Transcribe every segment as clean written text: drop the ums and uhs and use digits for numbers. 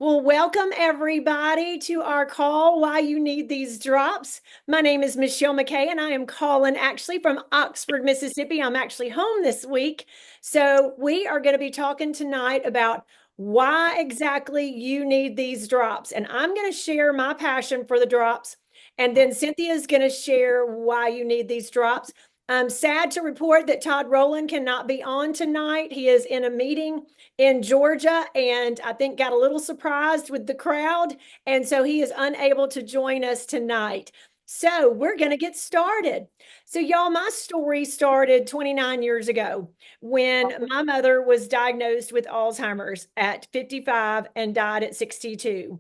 Well, welcome everybody to our call, Why You Need These Drops. My name is Michele McCay, and I am calling actually from Oxford, Mississippi. I'm actually home this week. So we are going to be talking tonight about why exactly you need these drops. And I'm going to share my passion for the drops. And then Cynthia is going to share why you need these drops. I'm sad to report that Todd Rowland cannot be on tonight. He is in a meeting in Georgia, and I think got a little surprised with the crowd. And so he is unable to join us tonight. So we're going to get started. So, y'all, my story started 29 years ago when my mother was diagnosed with Alzheimer's at 55 and died at 62.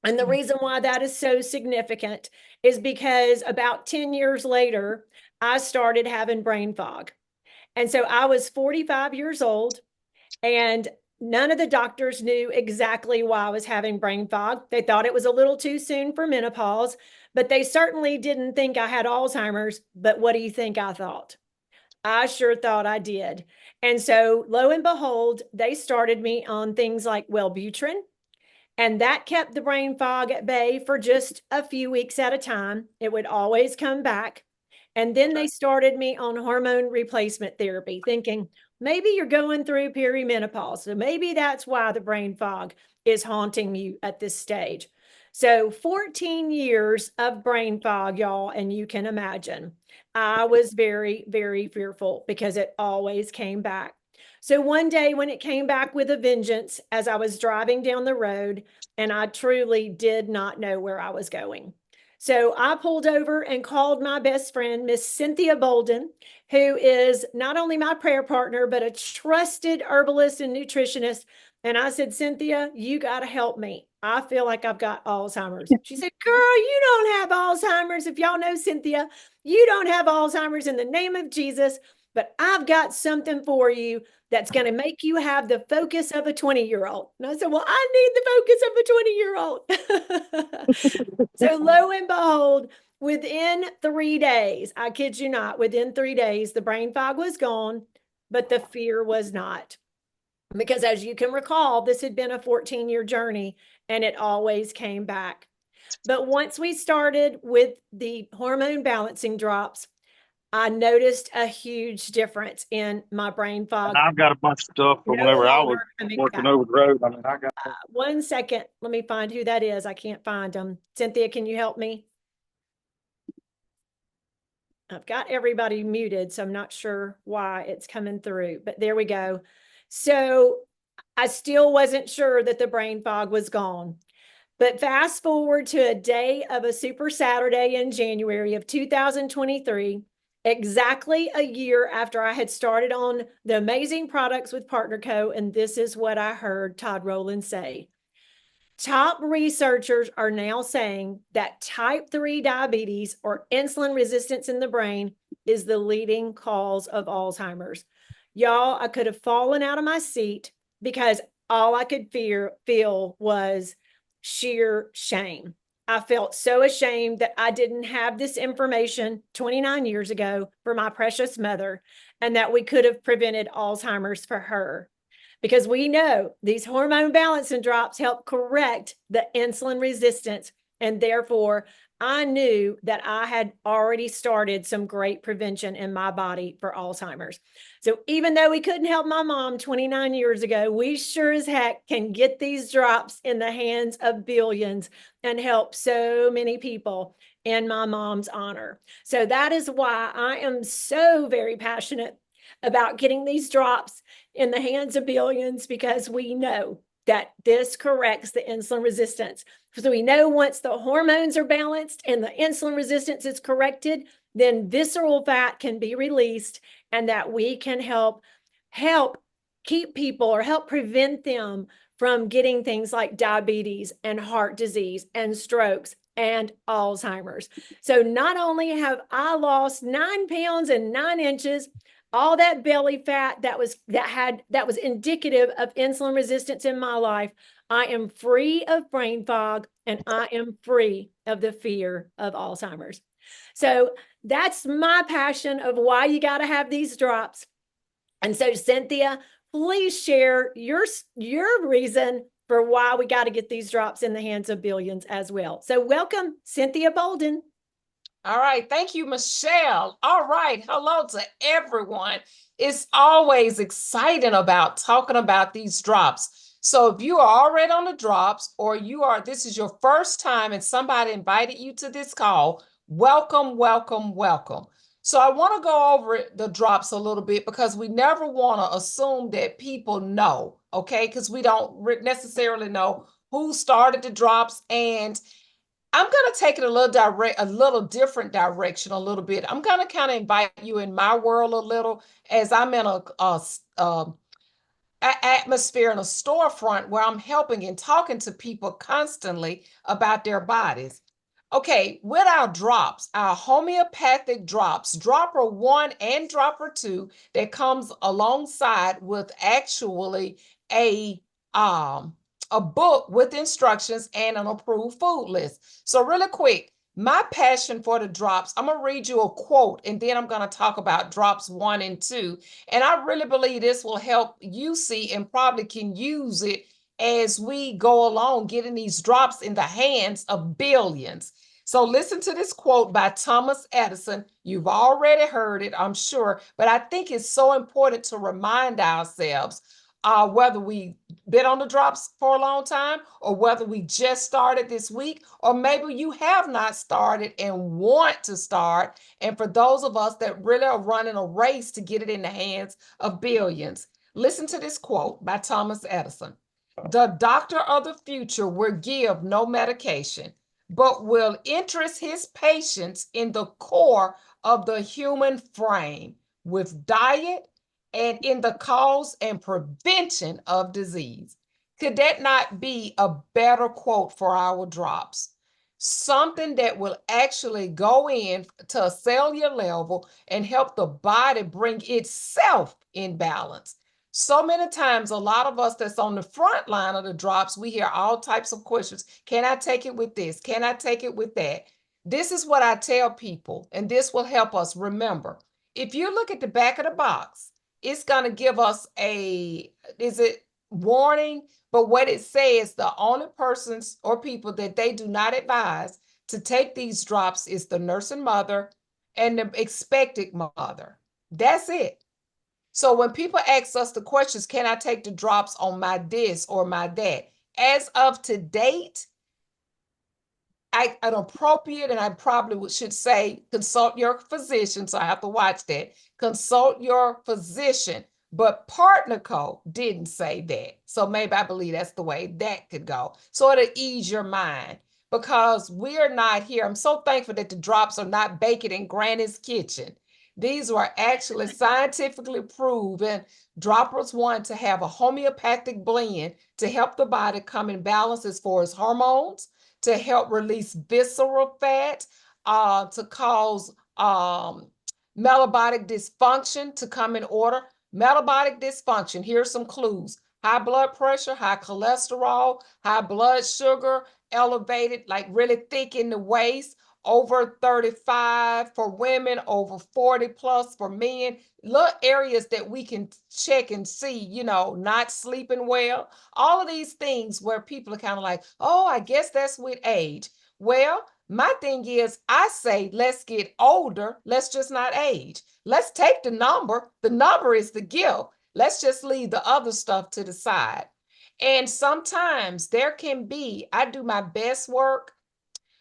And the reason why that is so significant is because about 10 years later, I started having brain fog. And so I was 45 years old. And none of the doctors knew exactly why I was having brain fog. They thought it was a little too soon for menopause, but they certainly didn't think I had Alzheimer's. But what do you think I thought? I sure thought I did. And so, lo and behold, they started me on things like Wellbutrin, and that kept the brain fog at bay for just a few weeks at a time. It would always come back. And then they started me on hormone replacement therapy, thinking maybe you're going through perimenopause. So maybe that's why the brain fog is haunting you at this stage. So 14 years of brain fog, y'all, and you can imagine. I was very, very fearful because it always came back. So one day when it came back with a vengeance, as I was driving down the road, and I truly did not know where I was going. So I pulled over and called my best friend, Miss Cynthia Bolden, who is not only my prayer partner, but a trusted herbalist and nutritionist. And I said, Cynthia, you got to help me. I feel like I've got Alzheimer's. She said, girl, you don't have Alzheimer's. If y'all know Cynthia, you don't have Alzheimer's in the name of Jesus, but I've got something for you that's going to make you have the focus of a 20-year-old. And I said, well, I need the focus of a 20-year-old. So lo and behold, within 3 days, I kid you not, within 3 days, the brain fog was gone, but the fear was not. Because as you can recall, this had been a 14-year journey and it always came back. But once we started with the hormone balancing drops, I noticed a huge difference in my brain fog. And I've got a bunch of stuff from whenever I was working over the road. I mean, I got. 1 second. Let me find who that is. I can't find them. Cynthia, can you help me? I've got everybody muted, so I'm not sure why it's coming through, but there we go. So I still wasn't sure that the brain fog was gone. But fast forward to a day of a Super Saturday in January of 2023, exactly a year after I had started on the amazing products with Partner Co. And this is what I heard Todd Rowland say. Top researchers are now saying that type 3 diabetes or insulin resistance in the brain is the leading cause of Alzheimer's. Y'all, I could have fallen out of my seat because all I could feel was sheer shame. I felt so ashamed that I didn't have this information 29 years ago for my precious mother and that we could have prevented Alzheimer's for her. Because we know these hormone balancing drops help correct the insulin resistance. And therefore, I knew that I had already started some great prevention in my body for Alzheimer's. So even though we couldn't help my mom 29 years ago, we sure as heck can get these drops in the hands of billions and help so many people in my mom's honor. So that is why I am so very passionate about getting these drops in the hands of billions, because we know that this corrects the insulin resistance. So we know once the hormones are balanced and the insulin resistance is corrected, then visceral fat can be released and that we can help keep people or help prevent them from getting things like diabetes and heart disease and strokes and Alzheimer's. So not only have I lost 9 pounds and 9 inches, all that belly fat that was indicative of insulin resistance in my life, I am free of brain fog and I am free of the fear of Alzheimer's. So that's my passion of why you got to have these drops. And so, Cynthia, please share your reason for why we got to get these drops in the hands of billions as well. So welcome, Cynthia Bolden. All right. Thank you, Michelle. All right. Hello to everyone. It's always exciting about talking about these drops. So if you are already on the drops, or this is your first time and somebody invited you to this call, welcome, welcome, welcome. So I want to go over the drops a little bit because we never want to assume that people know, okay? Because we don't necessarily know who started the drops, and I'm going to take it a little different direction a little bit. I'm going to kind of invite you in my world a little, as I'm in a atmosphere in a storefront where I'm helping and talking to people constantly about their bodies. Okay, with our drops, our homeopathic drops, dropper 1 and dropper 2, that comes alongside with actually a book with instructions and an approved food list. So really quick, my passion for the drops, I'm going to read you a quote, and then I'm going to talk about drops 1 and 2. And I really believe this will help you see, and probably can use it as we go along, getting these drops in the hands of billions. So listen to this quote by Thomas Edison. You've already heard it, I'm sure, but I think it's so important to remind ourselves, whether we've been on the drops for a long time, or whether we just started this week, or maybe you have not started and want to start. And for those of us that really are running a race to get it in the hands of billions, listen to this quote by Thomas Edison. "The doctor of the future will give no medication, but will interest his patients in the core of the human frame with diet and in the cause and prevention of disease." Could that not be a better quote for our drops? Something that will actually go in to a cellular level and help the body bring itself in balance. So many times, a lot of us that's on the front line of the drops, we hear all types of questions. Can I take it with this? Can I take it with that? This is what I tell people, and this will help us remember. If you look at the back of the box, it's going to give us warning, but what it says, the only persons or people that they do not advise to take these drops is the nursing mother and the expecting mother. That's it. So when people ask us the questions, can I take the drops on my this or my that? As of to date, an appropriate, and I probably should say, consult your physician. So I have to watch that. Consult your physician. But Partnerco didn't say that. So maybe I believe that's the way that could go. So it'll ease your mind, because we're not here. I'm so thankful that the drops are not baking in Granny's kitchen. These were actually scientifically proven. Droppers 1 to have a homeopathic blend to help the body come in balance as far as hormones, to help release visceral fat, to cause metabolic dysfunction to come in order. Metabolic dysfunction, here's some clues: high blood pressure, high cholesterol, high blood sugar, elevated, like really thick in the waist, over 35 for women, over 40 plus for men. Little areas that we can check and see, not sleeping well. All of these things where people are kind of like, oh, I guess that's with age. Well, my thing is, I say, let's get older. Let's just not age. Let's take the number. The number is the gift. Let's just leave the other stuff to the side. And sometimes there can be, I do my best work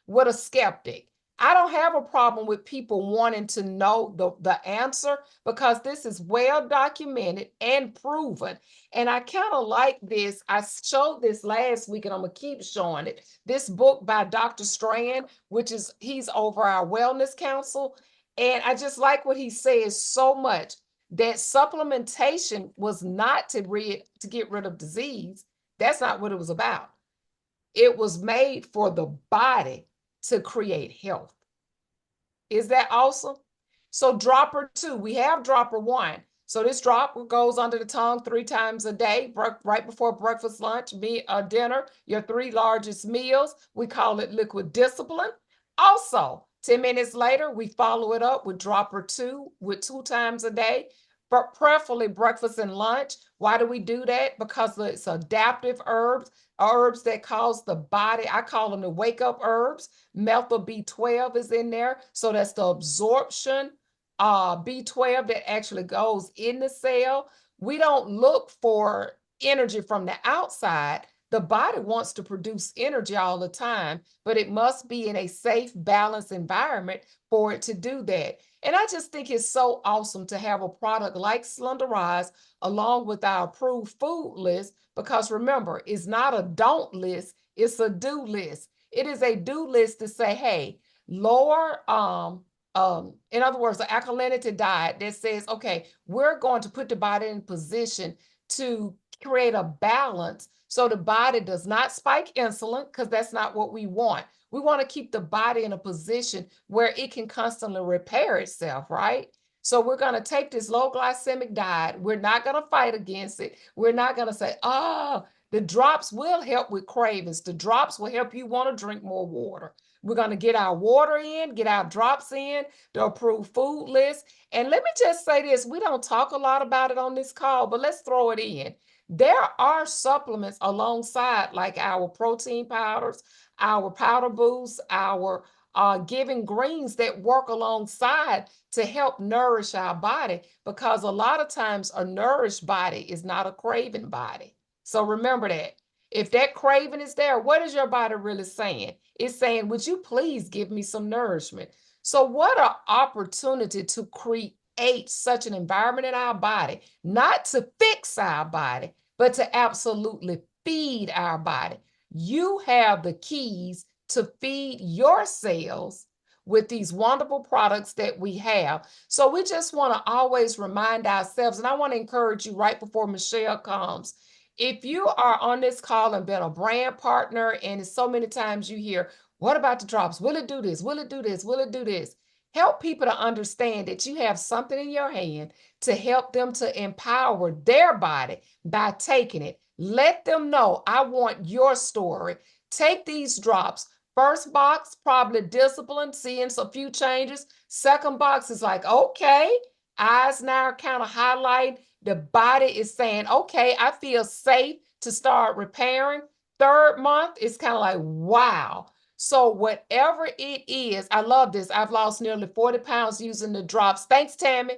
with a skeptic. I don't have a problem with people wanting to know the answer, because this is well documented and proven. And I kind of like this. I showed this last week, and I'm going to keep showing it. This book by Dr. Strand, he's over our Wellness Council. And I just like what he says so much, that supplementation was not to get rid of disease. That's not what it was about. It was made for the body to create health. Is that awesome? So dropper 2, we have dropper 1. So this dropper goes under the tongue 3 times a day, right before breakfast, lunch, dinner, your 3 largest meals. We call it liquid discipline. Also, 10 minutes later, we follow it up with dropper 2 with 2 times a day. but preferably breakfast and lunch. Why do we do that? Because it's adaptive herbs, herbs that cause the body, I call them the wake up herbs. Methyl B12 is in there. So that's the absorption B12 that actually goes in the cell. We don't look for energy from the outside. The body wants to produce energy all the time, but it must be in a safe, balanced environment for it to do that. And I just think it's so awesome to have a product like Slenderize along with our approved food list, because remember, it's not a don't list, it's a do list. It is a do list to say, hey, lower, in other words, the alkalinity diet that says, okay, we're going to put the body in position to create a balance so the body does not spike insulin, because that's not what we want. We want to keep the body in a position where it can constantly repair itself, right? So we're going to take this low glycemic diet. We're not going to fight against it. We're not going to say, oh, the drops will help with cravings. The drops will help you want to drink more water. We're going to get our water in, get our drops in, the approved food list. And let me just say this, we don't talk a lot about it on this call, but let's throw it in. There are supplements alongside, like our protein powders, our powder boosts, our giving greens that work alongside to help nourish our body, because a lot of times a nourished body is not a craving body. So remember that. If that craving is there, what is your body really saying? It's saying, would you please give me some nourishment? So what an opportunity to create such an environment in our body, not to fix our body, but to absolutely feed our body. You have the keys to feed your cells with these wonderful products that we have. So we just want to always remind ourselves, and I want to encourage you right before Michelle comes, if you are on this call and been a brand partner, and so many times you hear, what about the drops? Will it do this? Will it do this? Will it do this? Help people to understand that you have something in your hand to help them to empower their body by taking it. Let them know, I want your story. Take these drops. First box, probably discipline, seeing a few changes. Second box is like, okay, eyes now kind of highlight. The body is saying, okay, I feel safe to start repairing. Third month is kind of like, wow. So whatever it is, I love this. I've lost nearly 40 pounds using the drops. Thanks, Tammy.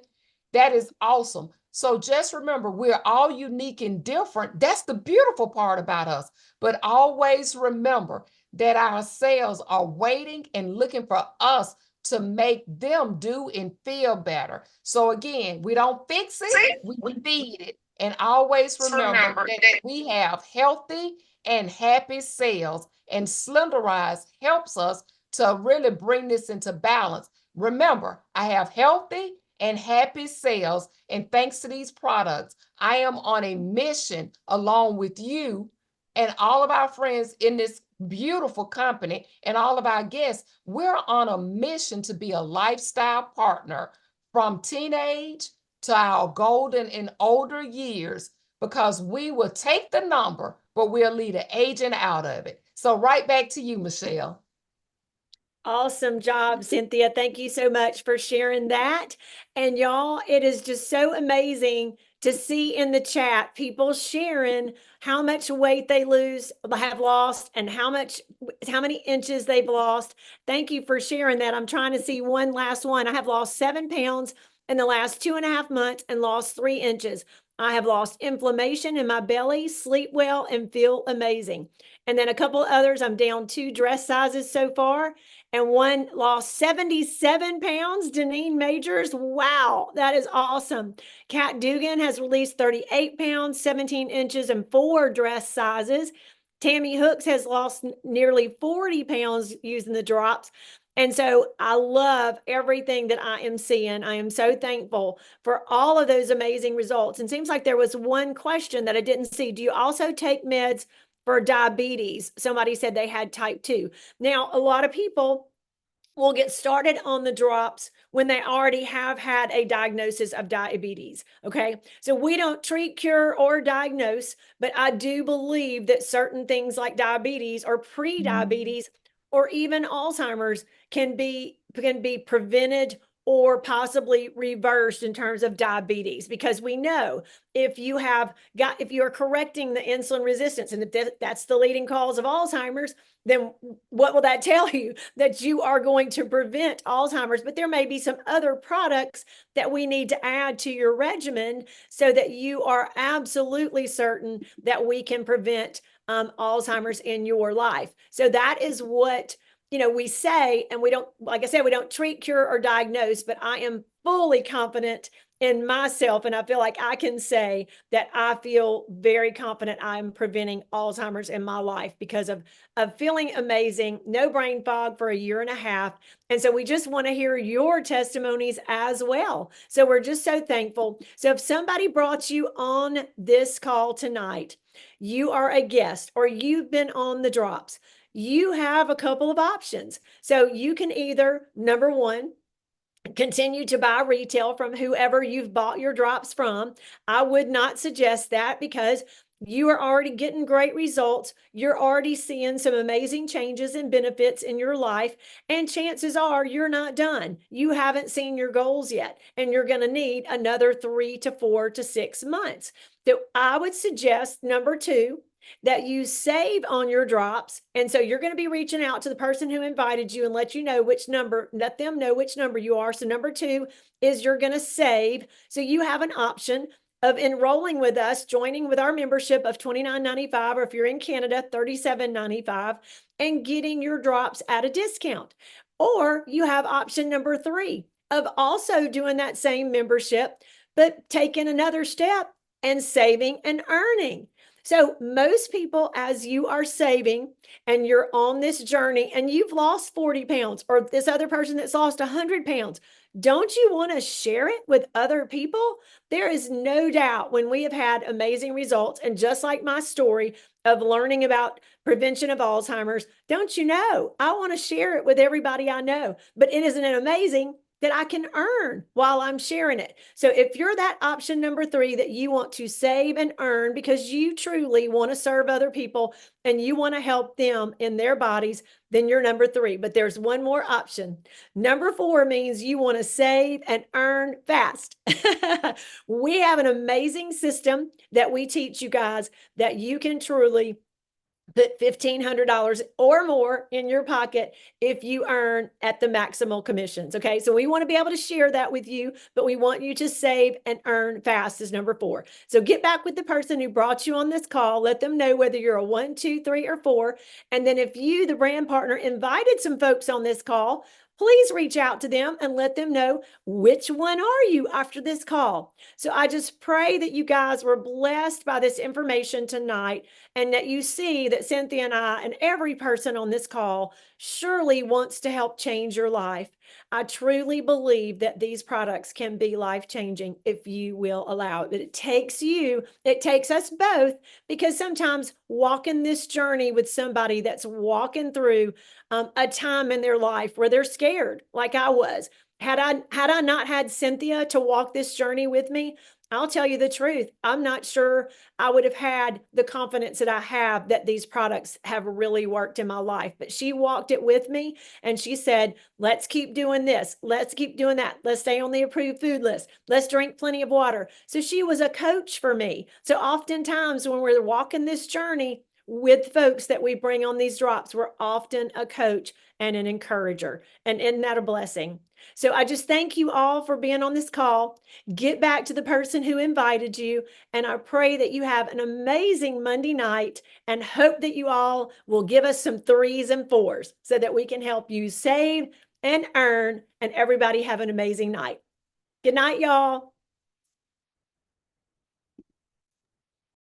That is awesome. So just remember, we're all unique and different. That's the beautiful part about us. But always remember that our cells are waiting and looking for us to make them do and feel better. So again, we don't fix it, we feed it. And always remember that we have healthy and happy cells, and Slenderize helps us to really bring this into balance. Remember, I have healthy and happy cells, and thanks to these products, I am on a mission along with you and all of our friends in this beautiful company and all of our guests. We're on a mission to be a lifestyle partner from teenage to our golden and older years, because we will take the number, but we'll leave the aging out of it. So right back to you, Michelle. Awesome job, Cynthia. Thank you so much for sharing that. And y'all, it is just so amazing to see in the chat people sharing how much weight they have lost, and how many inches they've lost. Thank you for sharing that. I'm trying to see one last one. I have lost 7 pounds in the last 2.5 months and lost 3 inches. I have lost inflammation in my belly, sleep well, and feel amazing. And then a couple others, I'm down 2 dress sizes so far, and one lost 77 pounds, Deneen Majors. Wow, that is awesome. Kat Dugan has released 38 pounds, 17 inches, and 4 dress sizes. Tammy Hooks has lost nearly 40 pounds using the drops. And so I love everything that I am seeing. I am so thankful for all of those amazing results. And it seems like there was one question that I didn't see. Do you also take meds for diabetes? Somebody said they had type 2. Now, a lot of people will get started on the drops when they already have had a diagnosis of diabetes. Okay. So we don't treat, cure, or diagnose, but I do believe that certain things like diabetes or pre-diabetes or even Alzheimer's can be prevented or possibly reversed in terms of diabetes, because we know if you are correcting the insulin resistance, and if that's the leading cause of Alzheimer's, then what will that tell you? That you are going to prevent Alzheimer's. But there may be some other products that we need to add to your regimen so that you are absolutely certain that we can prevent Alzheimer's in your life. So that is what we say, and we don't, like I said, we don't treat, cure, or diagnose, but I am fully confident in myself. And I feel like I can say that I feel very confident I'm preventing Alzheimer's in my life because of feeling amazing, no brain fog for a year and a half. And so we just want to hear your testimonies as well. So we're just so thankful. So if somebody brought you on this call tonight, you are a guest or you've been on the drops, you have a couple of options. So you can either, number one, continue to buy retail from whoever you've bought your drops from. I would not suggest that because you are already getting great results. You're already seeing some amazing changes and benefits in your life. And chances are you're not done. You haven't seen your goals yet. And you're going to need another 3 to 4 to 6 months. So I would suggest, number two, that you save on your drops. And so you're going to be reaching out to the person who invited you and let them know which number you are. So number two is you're going to save. So you have an option of enrolling with us, joining with our membership of $29.95, or if you're in Canada, $37.95, and getting your drops at a discount. Or you have option number three of also doing that same membership, but taking another step and saving and earning. So most people, as you are saving and you're on this journey and you've lost 40 pounds, or this other person that's lost 100 pounds, don't you want to share it with other people? There is no doubt when we have had amazing results, and just like my story of learning about prevention of Alzheimer's, don't you know, I want to share it with everybody I know. But isn't it amazing that I can earn while I'm sharing it? So if you're that option number three, that you want to save and earn because you truly want to serve other people and you want to help them in their bodies, then you're number three. But there's one more option. Number four means you want to save and earn fast. We have an amazing system that we teach you guys that you can truly put $1,500 or more in your pocket if you earn at the maximal commissions. Okay. So we want to be able to share that with you, but we want you to save and earn fast is number four. So get back with the person who brought you on this call. Let them know whether you're a 1, 2, 3, or 4. And then if you, the brand partner, invited some folks on this call, please reach out to them and let them know which one are you after this call. So I just pray that you guys were blessed by this information tonight, and that you see that Cynthia and I and every person on this call surely wants to help change your life. I truly believe that these products can be life-changing if you will allow it. But it takes us both, because sometimes walking this journey with somebody that's walking through a time in their life where they're scared, like I was. Had I not had Cynthia to walk this journey with me, I'll tell you the truth, I'm not sure I would have had the confidence that I have that these products have really worked in my life. But she walked it with me and she said, let's keep doing this. Let's keep doing that. Let's stay on the approved food list. Let's drink plenty of water. So she was a coach for me. So oftentimes when we're walking this journey with folks that we bring on these drops, we're often a coach and an encourager. And isn't that a blessing? So I just thank you all for being on this call. Get back to the person who invited you. And I pray that you have an amazing Monday night, and hope that you all will give us some 3s and 4s so that we can help you save and earn, and everybody have an amazing night. Good night, y'all.